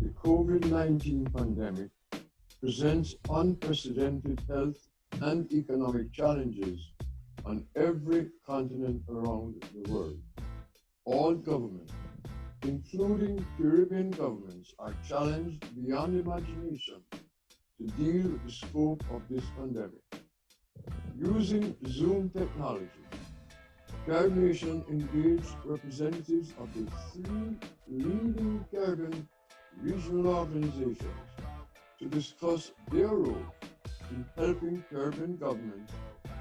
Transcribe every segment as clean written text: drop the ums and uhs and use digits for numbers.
the COVID-19 pandemic presents unprecedented health and economic challenges on every continent around the world. All governments, including Caribbean governments, are challenged beyond imagination to deal with the scope of this pandemic. Using Zoom technology, CaribNation engaged representatives of the three leading Caribbean regional organizations to discuss their role in helping Caribbean governments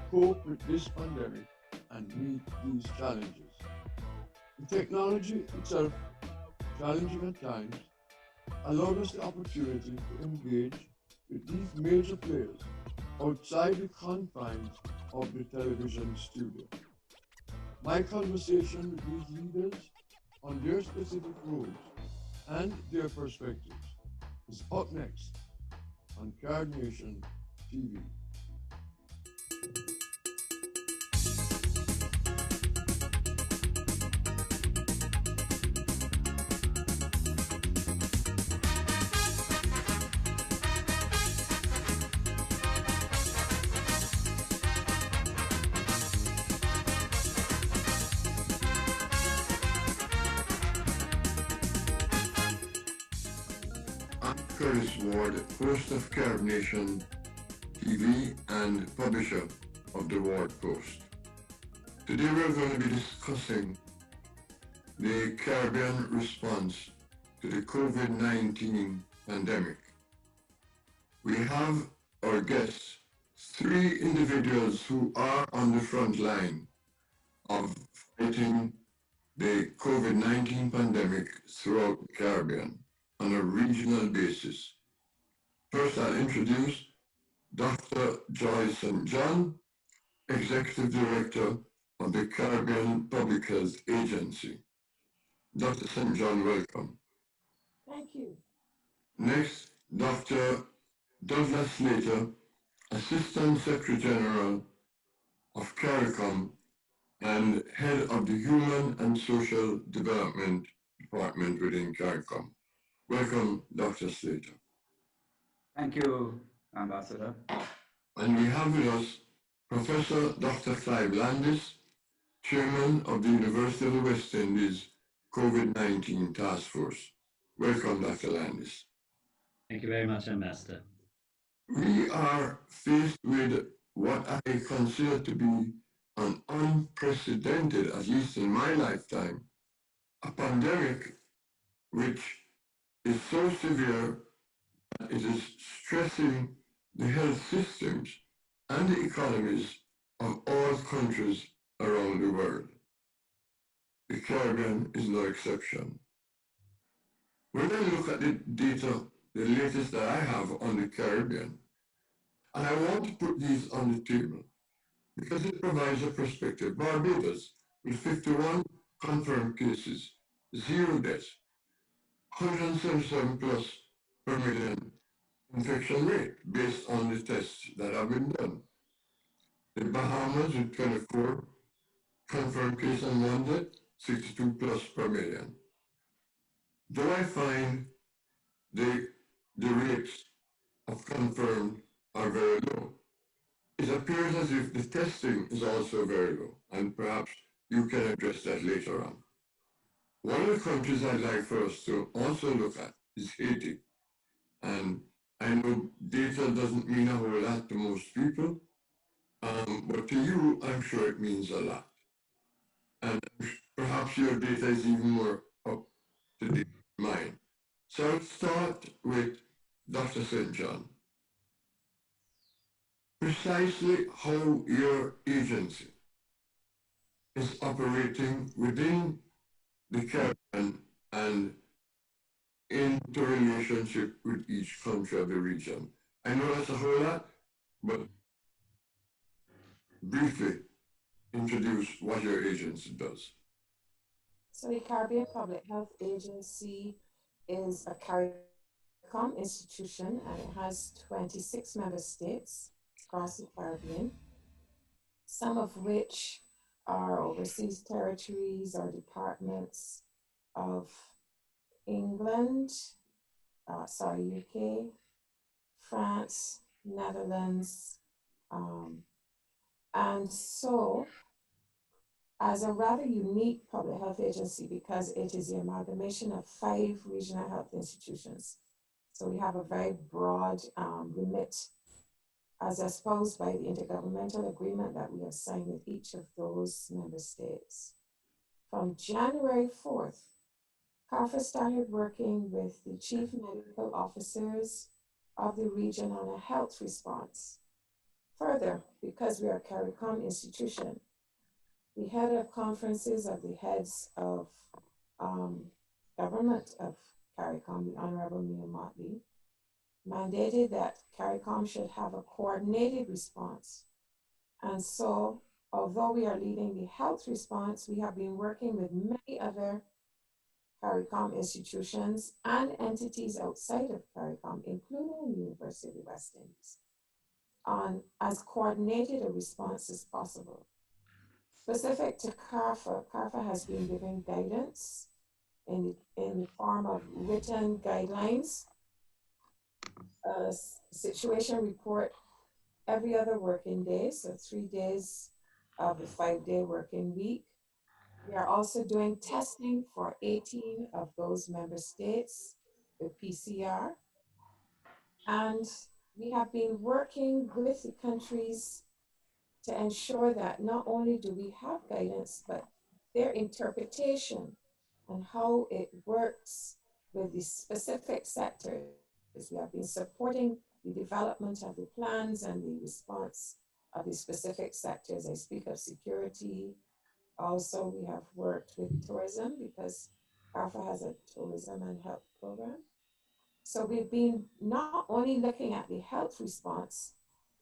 cope with this pandemic and meet these challenges. The technology itself, challenging at times, allowed us the opportunity to engage with these major players outside the confines of the television studio. My conversation with these leaders on their specific roles and their perspectives is up next on CaribNation TV. Host of CaribNation TV and publisher of the Ward Post. Today we're going to be discussing the Caribbean response to the COVID-19 pandemic. We have our guests, three individuals who are on the front line of fighting the COVID-19 pandemic throughout the Caribbean on a regional basis. First, I'll introduce Dr. Joy St. John, Executive Director of the Caribbean Public Health Agency. Dr. St. John, welcome. Thank you. Next, Dr. Douglas Slater, Assistant Secretary General of CARICOM and Head of the Human and Social Development Department within CARICOM. Welcome, Dr. Slater. Thank you, Ambassador. And we have with us Professor Dr. Clive Landis, Chairman of the University of the West Indies COVID-19 Task Force. Welcome, Dr. Landis. Thank you very much, Ambassador. We are faced with what I consider to be an unprecedented, at least in my lifetime, a pandemic which is so severe that it is stressing the health systems and the economies of all countries around the world. The Caribbean is no exception. When I look at the data, the latest that I have on the Caribbean, and I want to put these on the table because it provides a perspective. Barbados, with 51 confirmed cases, 0 deaths, 177 plus per million infection rate based on the tests that have been done. The Bahamas with 24 confirmed cases and 1 death, 62 plus per million. Though I find the rates of confirmed are very low, it appears as if the testing is also very low, and perhaps you can address that later on. One of the countries I'd like for us to also look at is Haiti. And I know data doesn't mean a whole lot to most people, but to you, I'm sure it means a lot. And perhaps your data is even more up to date than mine. So I'll start with Dr. St. John. Precisely how your agency is operating within the Caribbean and into relationship with each country of the region. I know that's a whole lot, but briefly introduce what your agency does. So the Caribbean Public Health Agency is a CARICOM institution, and it has 26 member states across the Caribbean, some of which are overseas territories or departments of England, UK, France, Netherlands, um, and so as a rather unique public health agency because it is the amalgamation of 5 regional health institutions. So we have a very broad remit as espoused by the intergovernmental agreement that we have signed with each of those member states. From January 4th, CARPHA started working with the chief medical officers of the region on a health response. Further, because we are a CARICOM institution, the head of conferences of the heads of government of CARICOM, the Honorable Mia Motley, mandated that CARICOM should have a coordinated response. And so, although we are leading the health response, we have been working with many other CARICOM institutions and entities outside of CARICOM, including the University of the West Indies, on as coordinated a response as possible. Specific to CARPHA, CARPHA has been giving guidance in the form of written guidelines, a situation report every other working day, so 3 days of the 5-day working week. We are also doing testing for 18 of those member states with PCR. And we have been working with the countries to ensure that not only do we have guidance, but their interpretation and how it works with the specific sectors. We have been supporting the development of the plans and the response of the specific sectors. I speak of security. Also, we have worked with tourism because CARPHA has a tourism and health program. So we've been not only looking at the health response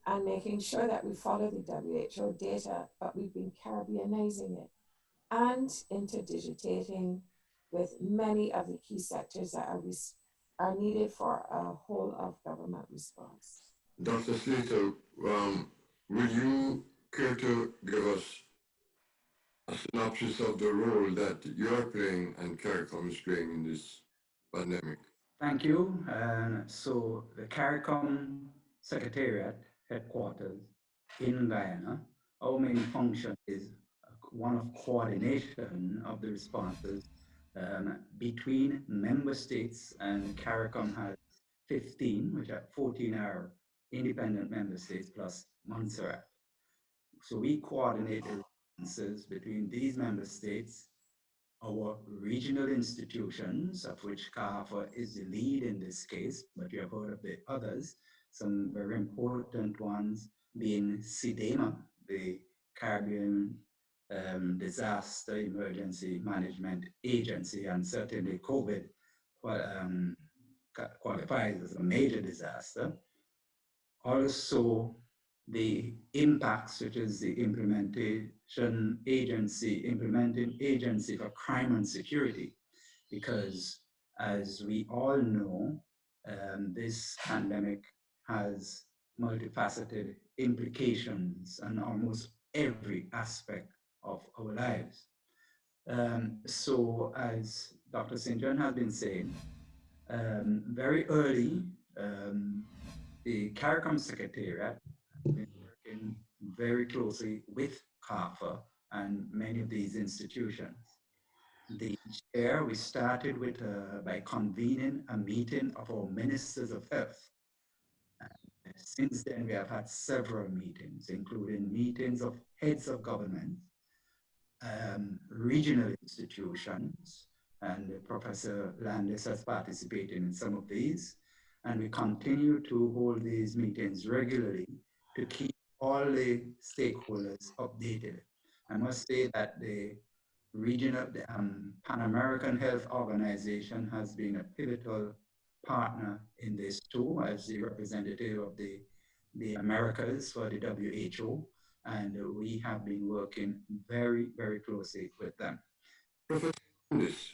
and making sure that we follow the WHO data, but we've been Caribbeanizing it and interdigitating with many of the key sectors that are needed for a whole of government response. Dr. Slater, will you care to give us a synopsis of the role that you're playing and CARICOM is playing in this pandemic? Thank you. So the CARICOM Secretariat headquarters in Guyana, our main function is one of coordination of the responses between member states, and CARICOM has 15, which are 14 are independent member states plus Montserrat. So we coordinate the responses between these member states, our regional institutions, of which CARPHA is the lead in this case, but you have heard of the others, some very important ones being CDEMA, the Caribbean Disaster Emergency Management Agency, and certainly COVID qualifies as a major disaster. Also, the impacts, which is the implementing agency for crime and security, because as we all know, this pandemic has multifaceted implications on almost every aspect of our lives. So as Dr. St. John has been saying, very early, the CARICOM Secretariat has been working very closely with CARPHA and many of these institutions. The chair, we started with by convening a meeting of our ministers of health. And since then, we have had several meetings, including meetings of heads of government, regional institutions, and Professor Landis has participated in some of these. And we continue to hold these meetings regularly to keep all the stakeholders updated. I must say that the regional, the Pan American Health Organization has been a pivotal partner in this too, as the representative of the Americas for the WHO, and we have been working very, very closely with them. Professor Landis,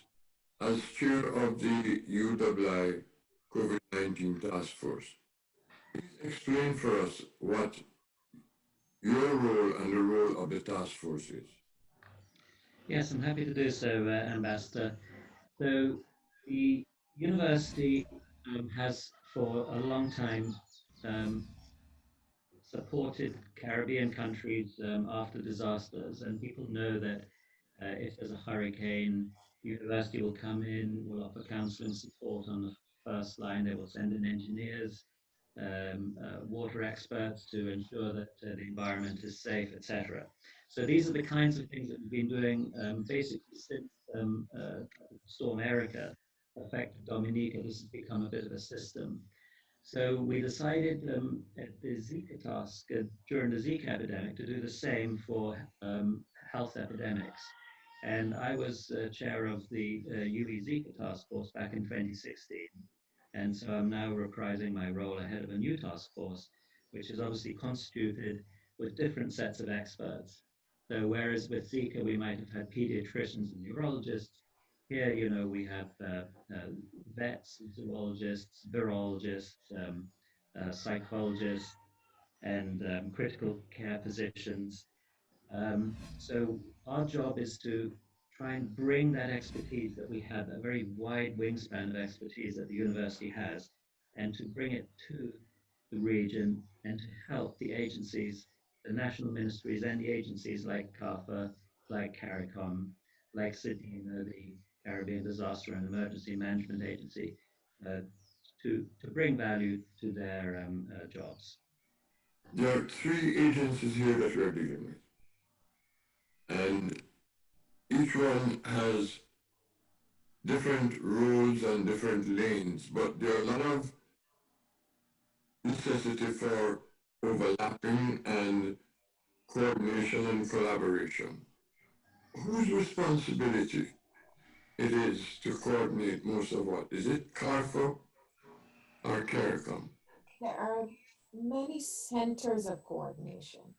as chair of the UII COVID-19 task force, please explain for us what your role and the role of the task force is. Yes, I'm happy to do so, Ambassador. So the university has for a long time um, supported Caribbean countries after disasters, and people know that if there's a hurricane, the university will come in, will offer counseling support on the first line. They will send in engineers, water experts to ensure that the environment is safe, etc. So these are the kinds of things that we've been doing basically since Storm Erica affected Dominica. This has become a bit of a system. So we decided at the Zika task during the Zika epidemic to do the same for health epidemics. And I was chair of the UV Zika task force back in 2016. And so I'm now reprising my role ahead of a new task force, which is obviously constituted with different sets of experts. So whereas with Zika, we might have had pediatricians and neurologists, here, we have vets, zoologists, virologists, psychologists, and critical care physicians. So our job is to try and bring that expertise that we have, a very wide wingspan of expertise that the university has, and to bring it to the region and to help the agencies, the national ministries and the agencies like CARPHA, like CARICOM, like CIDEMA, the Caribbean Disaster and Emergency Management Agency, uh, to bring value to their jobs. There are three agencies here that we're dealing with, and each one has different roles and different lanes, but there are a lot of necessity for overlapping and coordination and collaboration. Whose responsibility it is to coordinate most of what? Is it CARPHA or CARICOM? There are many centers of coordination.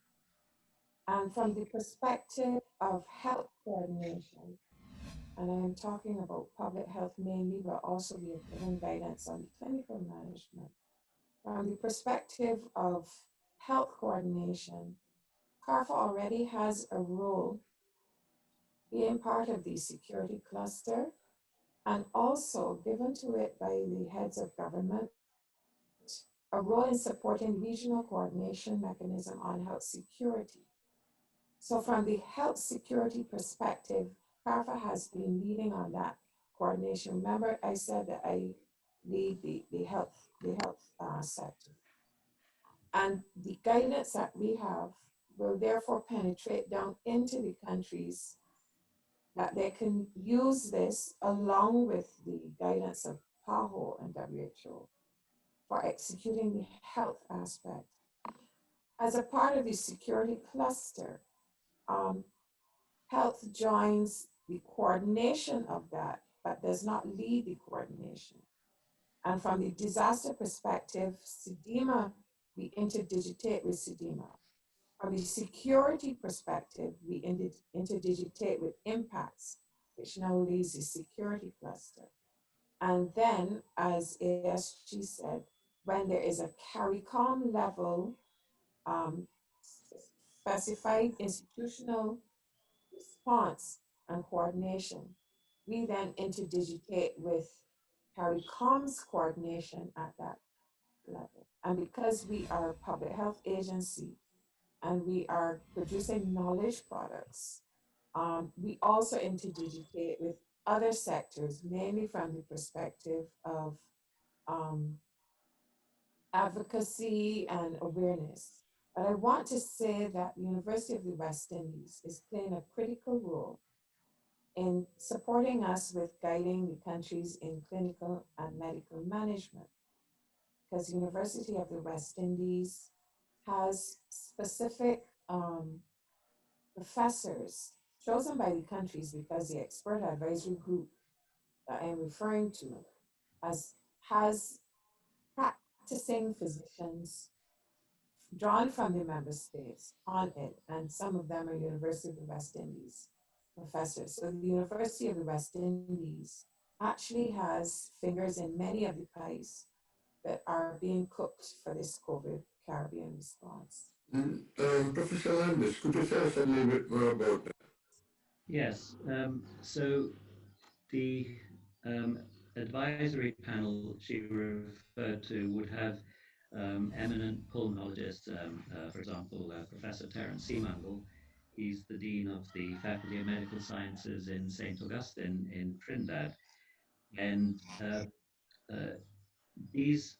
And from the perspective of health coordination, and I'm talking about public health mainly, but also we have given guidance on clinical management. From the perspective of health coordination, CARPHA already has a role being part of the security cluster and also given to it by the heads of government a role in supporting regional coordination mechanism on health security. So from the health security perspective, CARPHA has been leading on that coordination. Remember, I said that I lead the health sector. And the guidance that we have will therefore penetrate down into the countries that they can use this along with the guidance of PAHO and WHO for executing the health aspect. As a part of the security cluster, health joins the coordination of that, but does not lead the coordination. And from the disaster perspective, CIDEMA, we interdigitate with CIDEMA. From the security perspective, we interdigitate with impacts, which now leads the security cluster. And then, as ASG said, when there is a CARICOM level specified institutional response and coordination, we then interdigitate with CARICOM's coordination at that level. And because we are a public health agency and we are producing knowledge products, we also interdigitate with other sectors, mainly from the perspective of advocacy and awareness. But I want to say that the University of the West Indies is playing a critical role in supporting us with guiding the countries in clinical and medical management. Because the University of the West Indies has specific professors chosen by the countries because the expert advisory group that I'm referring to has practicing physicians drawn from the member states on it, and some of them are University of the West Indies professors. So the University of the West Indies actually has fingers in many of the pies that are being cooked for this COVID Caribbean response. Professor Landis, could you tell us a little bit more about that? Yes. So the advisory panel she referred to would have eminent pulmonologists, for example, Professor Terence Seamangle. He's the Dean of the Faculty of Medical Sciences in St. Augustine in Trinidad. And uh, these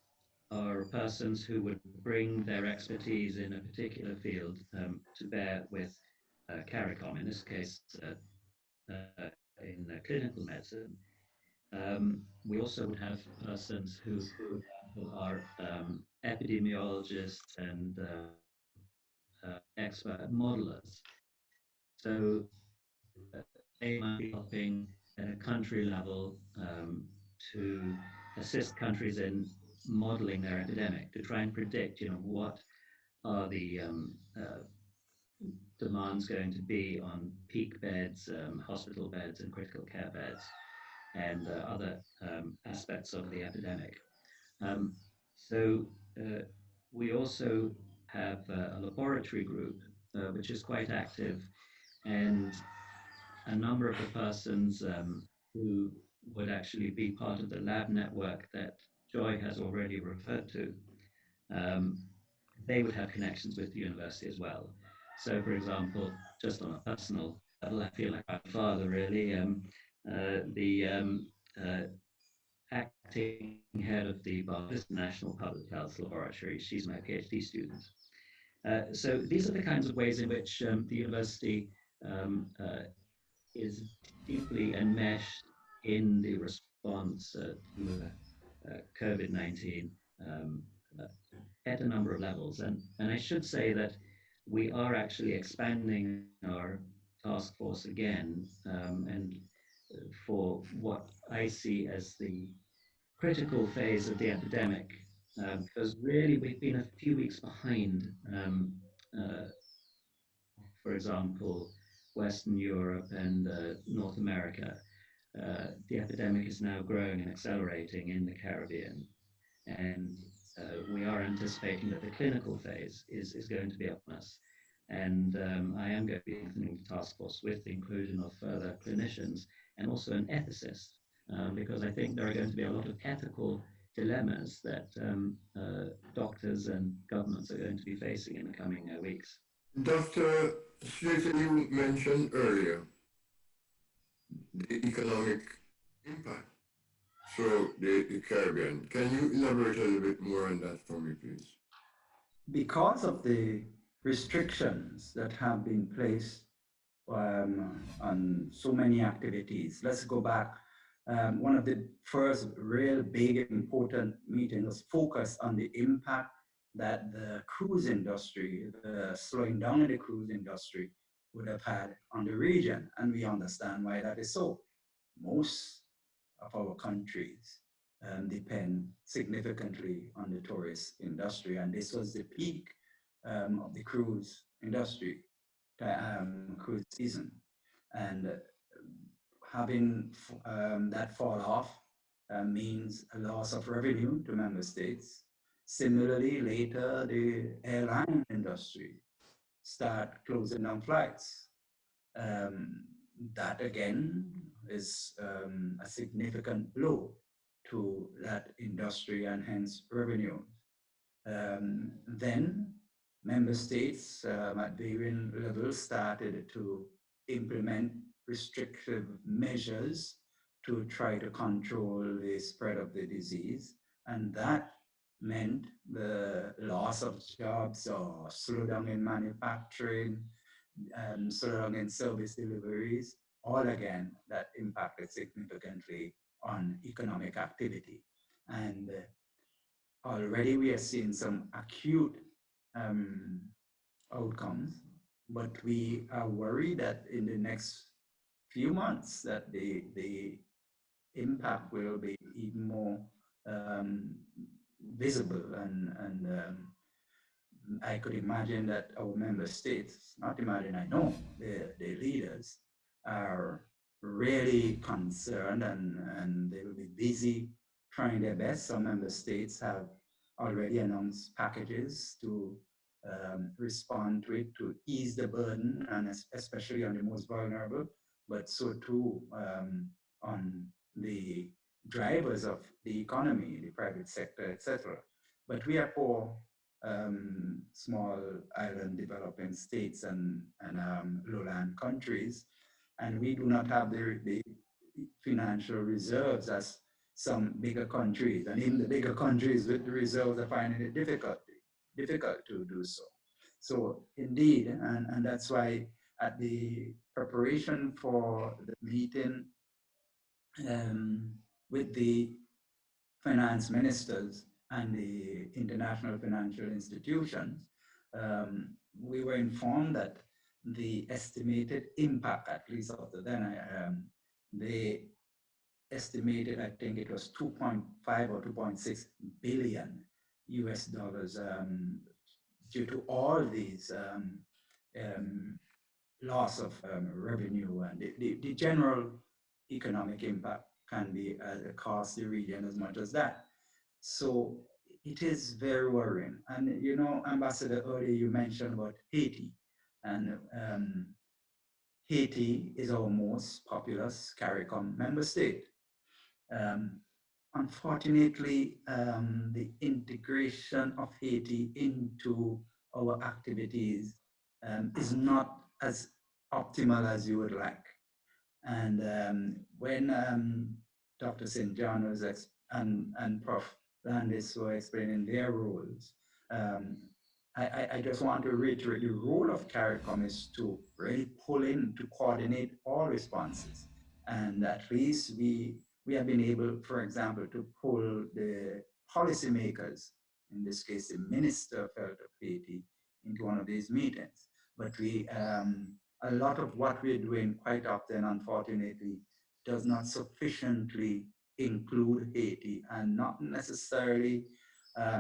are persons who would bring their expertise in a particular field to bear with CARICOM, in this case, in clinical medicine. We also would have persons who, for example, are epidemiologists and expert modelers. So they might be helping at a country level to assist countries in modeling their epidemic, to try and predict, what are the demands going to be on peak beds, hospital beds, and critical care beds, and other aspects of the epidemic. Um, so we also have a laboratory group, which is quite active, and a number of the persons who would actually be part of the lab network that Joy has already referred to, um, they would have connections with the university as well. So, for example, just on a personal level, I feel like my father really, the uh, acting head of the Barbados National Public Health Laboratory. She's my PhD student. So these are the kinds of ways in which the university is deeply enmeshed in the response to COVID-19 um, uh, at a number of levels. And I should say that we are actually expanding our task force again, and for what I see as the critical phase of the epidemic, because really we've been a few weeks behind, uh, for example, Western Europe and North America. The epidemic is now growing and accelerating in the Caribbean, and we are anticipating that the clinical phase is going to be upon us. And I am going to be strengthening the task force with the inclusion of further clinicians and also an ethicist, because I think there are going to be a lot of ethical dilemmas that doctors and governments are going to be facing in the coming weeks. Dr. Slater, you mentioned earlier the economic impact throughout the Caribbean. Can you elaborate a little bit more on that for me, please? Because of the restrictions that have been placed on so many activities, let's go back. One of the first real big important meetings was focused on the impact that the cruise industry, the slowing down of the cruise industry would have had on the region. And we understand why that is so. Most of our countries depend significantly on the tourist industry. And this was the peak of the cruise industry, cruise season. And having that fall off means a loss of revenue to member states. Similarly, later, the airline industry start closing down flights. That again is a significant blow to that industry and hence revenue. Then member states at varying levels started to implement restrictive measures to try to control the spread of the disease. And that meant the loss of jobs or slowdown in manufacturing, slowdown in service deliveries, all again that impacted significantly on economic activity. And already we are seeing some acute outcomes, but we are worried that in the next few months that the impact will be even more visible, and I could imagine that our member states, not imagine, I know the leaders are really concerned, and they will be busy trying their best. Some member states have already announced packages to respond to it, to ease the burden, and especially on the most vulnerable, but so too on the drivers of the economy, the private sector, etc. But we are poor, small island developing states and lowland countries, and we do not have the financial reserves as some bigger countries, and even the bigger countries with the reserves are finding it difficult to do so. So indeed, and that's why at the preparation for the meeting um, with the finance ministers and the international financial institutions, we were informed that the estimated impact, at least up to then, they estimated, I think it was 2.5 or 2.6 billion US dollars due to all these loss of revenue, and the general economic impact can be across the region as much as that. So it is very worrying. And you know, Ambassador, earlier you mentioned about Haiti, and Haiti is our most populous CARICOM member state. Um, Unfortunately, the integration of Haiti into our activities is not as optimal as you would like. And when Dr. St. John was and Prof. Landis were explaining their roles, um, I just want to reiterate the role of CARICOM is to really pull in, to coordinate all responses. And at least we have been able, for example, to pull the policymakers, in this case, the Minister of Health of Haiti, into one of these meetings. But a lot of what we're doing quite often, unfortunately, does not sufficiently include Haiti, and not necessarily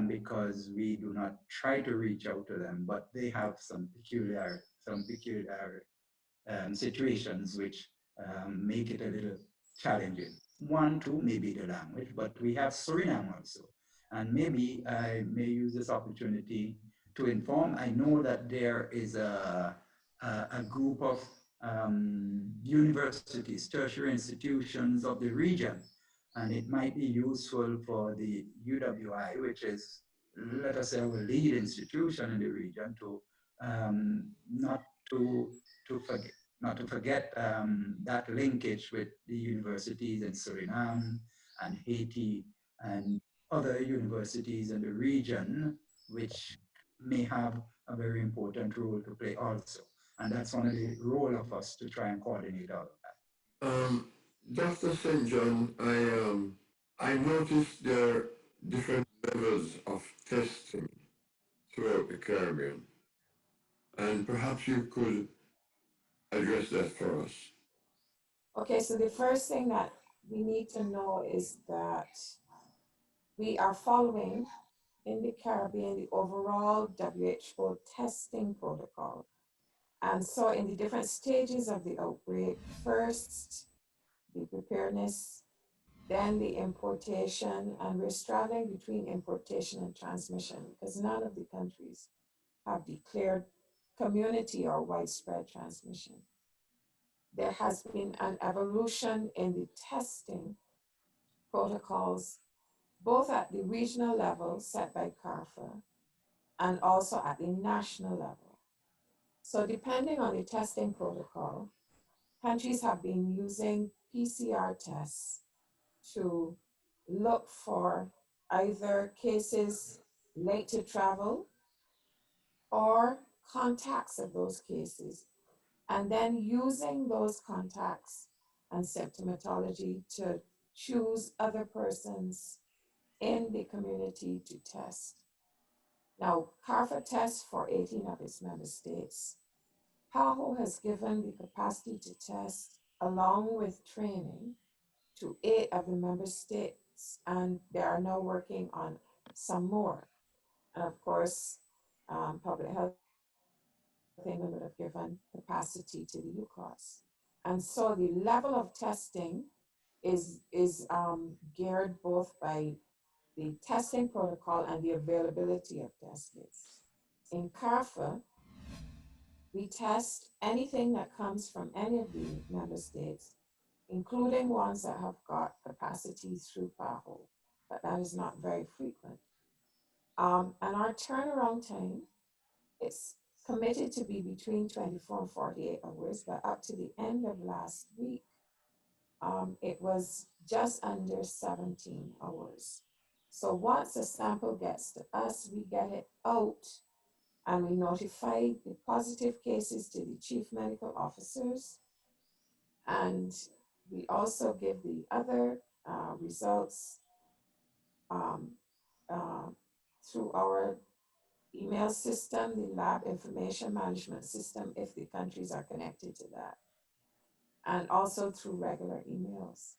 because we do not try to reach out to them, but they have some peculiar situations which make it a little challenging. One, two, maybe the language, but we have Suriname also. And maybe I may use this opportunity to inform. I know that there is a group of universities, tertiary institutions of the region, and it might be useful for the UWI, which is, let us say, our lead institution in the region, to not to to forget not to forget that linkage with the universities in Suriname and Haiti and other universities in the region, which may have a very important role to play also. And that's one of the role of us to try and coordinate all of that. Dr. St. John, I noticed there are different levels of testing throughout the Caribbean, and perhaps you could address that for us. Okay, so the first thing that we need to know is that we are following in the Caribbean the overall WHO testing protocol. And so in the different stages of the outbreak, first the preparedness, then the importation, and we're straddling between importation and transmission because none of the countries have declared community or widespread transmission. There has been an evolution in the testing protocols, both at the regional level set by CARPHA and also at the national level. So depending on the testing protocol, countries have been using PCR tests to look for either cases linked to travel or contacts of those cases, and then using those contacts and symptomatology to choose other persons in the community to test. Now, CARPHA tests for 18 of its member states. PAHO has given the capacity to test along with training to 8 of the member states, and they are now working on some more. And of course, Public Health England would have given capacity to the UCOS. And so the level of testing is geared both by the testing protocol and the availability of test kits. In CARPHA, we test anything that comes from any of the member states including ones that have got capacity through PAHO, but that is not very frequent. And our turnaround time is committed to be between 24 and 48 hours, but up to the end of last week, it was just under 17 hours. So once a sample gets to us, we get it out and we notify the positive cases to the chief medical officers. And we also give the other results through our email system, the lab information management system, if the countries are connected to that, and also through regular emails.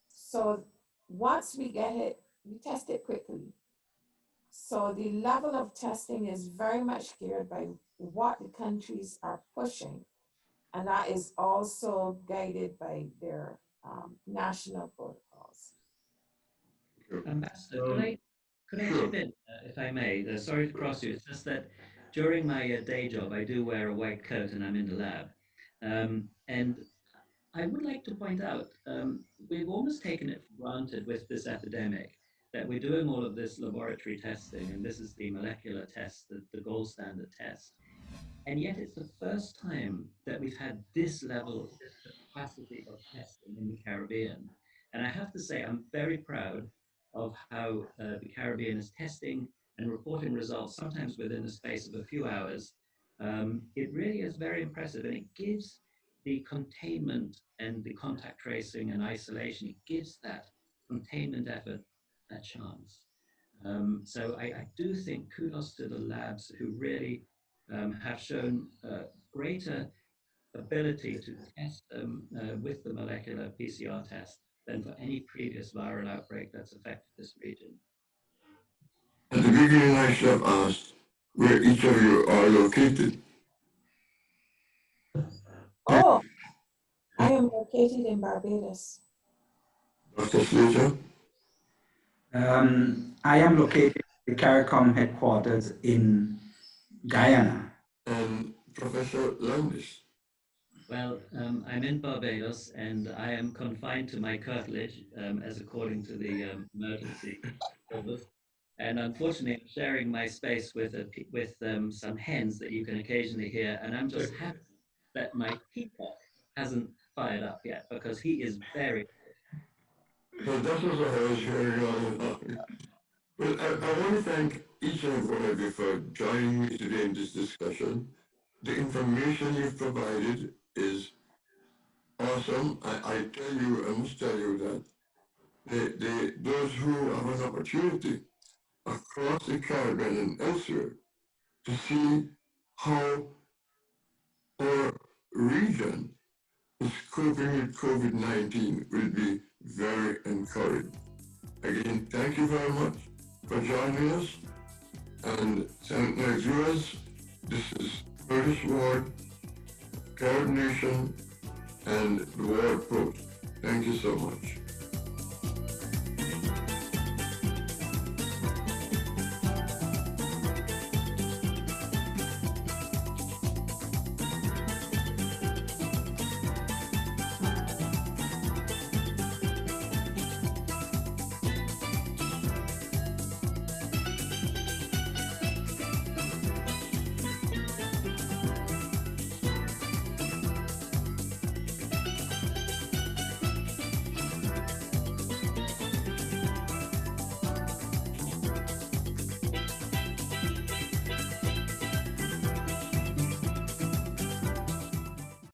So once we get it, we test it quickly. So the level of testing is very much geared by what the countries are pushing. And that is also guided by their national protocols. Ambassador, could I chip in, if I may? Sorry to cross you. It's just that during my day job, I do wear a white coat and I'm in the lab. And I would like to point out, we've almost taken it for granted with this epidemic that we're doing all of this laboratory testing, and this is the molecular test, the gold standard test. And yet it's the first time that we've had this level, this capacity of testing in the Caribbean. And I have to say, I'm very proud of how the Caribbean is testing and reporting results, sometimes within the space of a few hours. It really is very impressive, and it gives the containment and the contact tracing and isolation, it gives that containment effort a chance. So I do think kudos to the labs who really have shown greater ability to test with the molecular PCR test than for any previous viral outbreak that's affected this region. At the beginning, I should have asked where each of you are located. Oh, I am located in Barbados. Dr. Slater? I am located at the CARICOM headquarters in Guyana. And Professor Landis? Well, I'm in Barbados and I am confined to my curtilage as according to the emergency service. And unfortunately, I'm sharing my space with some hens that you can occasionally hear. And I'm just happy that my peacock hasn't fired up yet because he is very. So that was what I was hearing on. Well, I want to thank each and every one of you for joining me today in this discussion. The information you've provided is awesome. I tell you, I must tell you that those who have an opportunity across the Caribbean and elsewhere to see how our region is coping with COVID-19 will be very encouraged. Again, thank you very much for joining us. And thank my viewers. This is Curtis Ward, CaribNation, and the Ward Post. Thank you so much.